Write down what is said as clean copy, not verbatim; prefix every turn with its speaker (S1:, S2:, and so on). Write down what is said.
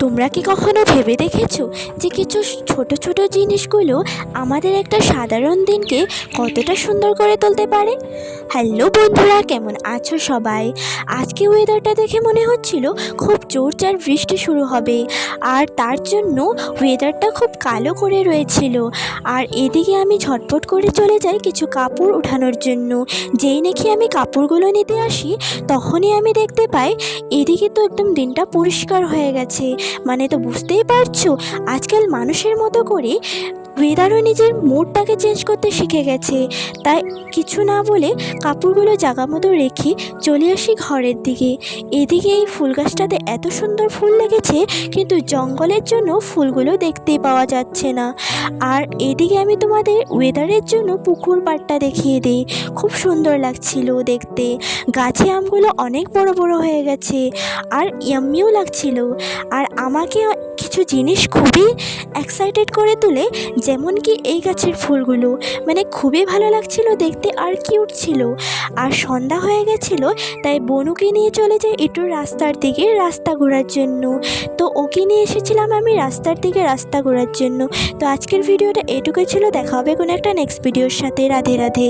S1: তোমরা কি কখনো ভেবে দেখেছো যে কিছু ছোট ছোট জিনিসগুলো আমাদের একটা সাধারণ দিনকে কতটা সুন্দর করে তুলতে পারে? হ্যালো বন্ধুরা, কেমন আছো সবাই? আজকে ওয়েদারটা দেখে মনে হচ্ছিল খুব জোরজার বৃষ্টি শুরু হবে, আর তার জন্য ওয়েদারটা খুব কালো করে রয়েছিল। আর এদিকে আমি ঝটপট করে চলে যাই কিছু কাপড় ওঠানোর জন্য। যেই নাকি আমি কাপড়গুলো নিতে আসি, তখনই আমি দেখতে পাই এদিকে তো একদম দিনটা পরিষ্কার হয়ে গেছে। মানে তো বুঝতেই পারছো, আজকাল মানুষের মতো করে ওয়েদারও নিজের মুডটাকে চেঞ্জ করতে শিখে গেছে। তাই কিছু না বলে কাপড়গুলো জায়গা মতো রেখে চলে আসি ঘরের দিকে। এদিকে এই ফুল গাছটাতে এত সুন্দর ফুল লেগেছে, কিন্তু জঙ্গলের জন্য ফুলগুলো দেখতেই পাওয়া যাচ্ছে না। আর এদিকে আমি তোমাদের ওয়েদারের জন্য পুকুর পাড়টা দেখিয়ে দিই। খুব সুন্দর লাগছিল দেখতে। গাছে আমগুলো অনেক বড় বড় হয়ে গেছে আর ইয়াম্মিও লাগছিল। আর আমাকে কিছু জিনিস খুবই এক্সাইটেড করে তোলে, যেমন কি এই গাছের ফুলগুলো, মানে খুবই ভালো লাগছিল দেখতে আর কিউট ছিল। আর সন্ধ্যা হয়ে গেছিলো, তাই বনুকে নিয়ে চলে যাই একটু রাস্তার দিকে রাস্তা ঘোরার জন্য। তো ওকে নিয়ে এসেছিলাম আমি রাস্তার দিকে রাস্তা ঘোরার জন্য। তো আজকের ভিডিওটা এটুকুই ছিল। দেখা হবে কোনো একটা নেক্সট ভিডিওর সাথে। রাধে রাধে।